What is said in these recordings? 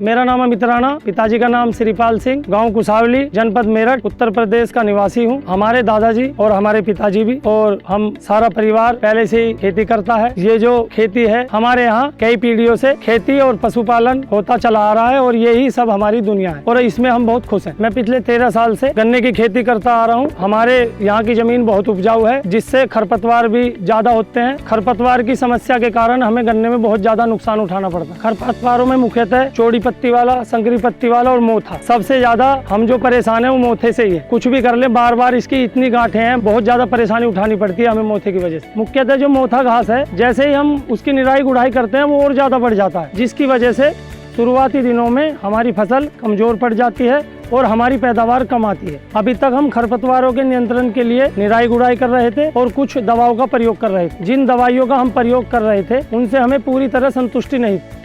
मेरा नाम अमित राणा, पिताजी का नाम श्रीपाल सिंह, गांव कुसावली, जनपद मेरठ, उत्तर प्रदेश का निवासी हूं। हमारे दादाजी और हमारे पिताजी भी और हम सारा परिवार पहले से ही खेती करता है। ये जो खेती है हमारे यहाँ कई पीढ़ियों से खेती और पशुपालन होता चला आ रहा है और यही सब हमारी दुनिया है और इसमें हम बहुत खुश हैं। मैं पिछले 13 साल से गन्ने की खेती करता आ रहा हूँ। हमारे यहाँ की जमीन बहुत उपजाऊ है जिससे खरपतवार भी ज्यादा होते हैं। खरपतवार की समस्या के कारण हमें गन्ने में बहुत ज्यादा नुकसान उठाना पड़ता है। खरपतवारों में मुख्यतः चौड़ी पत्ती वाला, संकरी पत्ती वाला और मोथा। सबसे ज्यादा हम जो परेशान है वो मोथे से ही है। कुछ भी कर ले बार बार इसकी इतनी गांठें हैं, बहुत ज्यादा परेशानी उठानी पड़ती है हमें मोथे की वजह से। मुख्यतः जो मोथा घास है, जैसे ही हम उसकी निराई गुड़ाई करते हैं वो और ज्यादा बढ़ जाता है, जिसकी वजह से शुरुआती दिनों में हमारी फसल कमजोर पड़ जाती है और हमारी पैदावार कम आती है। अभी तक हम खरपतवारों के नियंत्रण के लिए निराई गुड़ाई कर रहे थे और कुछ दवाओं का प्रयोग कर रहे थे। जिन दवाइयों का हम प्रयोग कर रहे थे उनसे हमें पूरी तरह संतुष्टि नहीं थी।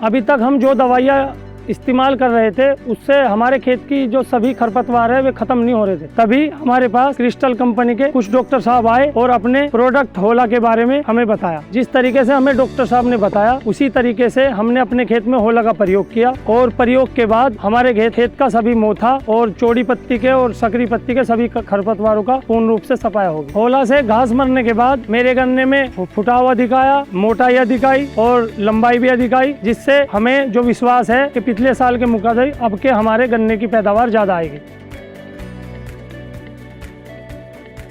अभी तक हम जो दवाइयाँ इस्तेमाल कर रहे थे उससे हमारे खेत की जो सभी खरपतवार है वे खत्म नहीं हो रहे थे। तभी हमारे पास क्रिस्टल कंपनी के कुछ डॉक्टर साहब आए और अपने प्रोडक्ट होला के बारे में हमें बताया। जिस तरीके से हमें डॉक्टर साहब ने बताया उसी तरीके से हमने अपने खेत में होला का प्रयोग किया और प्रयोग के बाद हमारे खेत का सभी मोथा और चौड़ी पत्ती के और सकरी पत्ती के सभी खरपतवारों का पूर्ण रूप से सफाया हो गया। होला से घास मरने के बाद मेरे गन्ने में फुटाव अधिक आया, मोटाई अधिक आई और लंबाई भी अधिक आई, जिससे हमें जो विश्वास है कि पिछले साल के मुकाबले अब के हमारे गन्ने की पैदावार ज्यादा आएगी।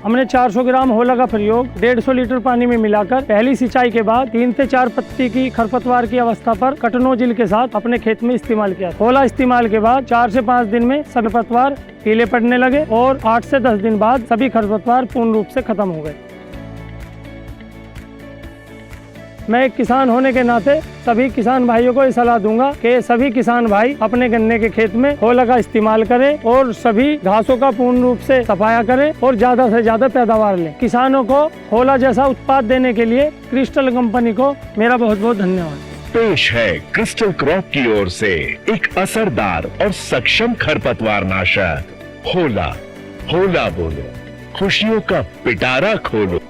हमने 400 ग्राम होला का प्रयोग 150 लीटर पानी में मिलाकर पहली सिंचाई के बाद 3 से 4 पत्ती की खरपतवार की अवस्था पर कटनोजिल के साथ अपने खेत में इस्तेमाल किया। होला इस्तेमाल के बाद 4 से 5 दिन में सभी खरपतवार पीले पड़ने लगे और 8 से 10 दिन बाद सभी खरपतवार पूर्ण रूप से खत्म हो गए। मैं एक किसान होने के नाते सभी किसान भाइयों को ये सलाह दूंगा कि सभी किसान भाई अपने गन्ने के खेत में होला का इस्तेमाल करें और सभी घासों का पूर्ण रूप से सफाया करें और ज्यादा से ज्यादा पैदावार लें। किसानों को होला जैसा उत्पाद देने के लिए क्रिस्टल कंपनी को मेरा बहुत बहुत धन्यवाद। पेश है क्रिस्टल क्रॉप की ओर से एक असरदार और सक्षम खरपतवार नाशक होला। होला बोलो, खुशियों का पिटारा खोलो।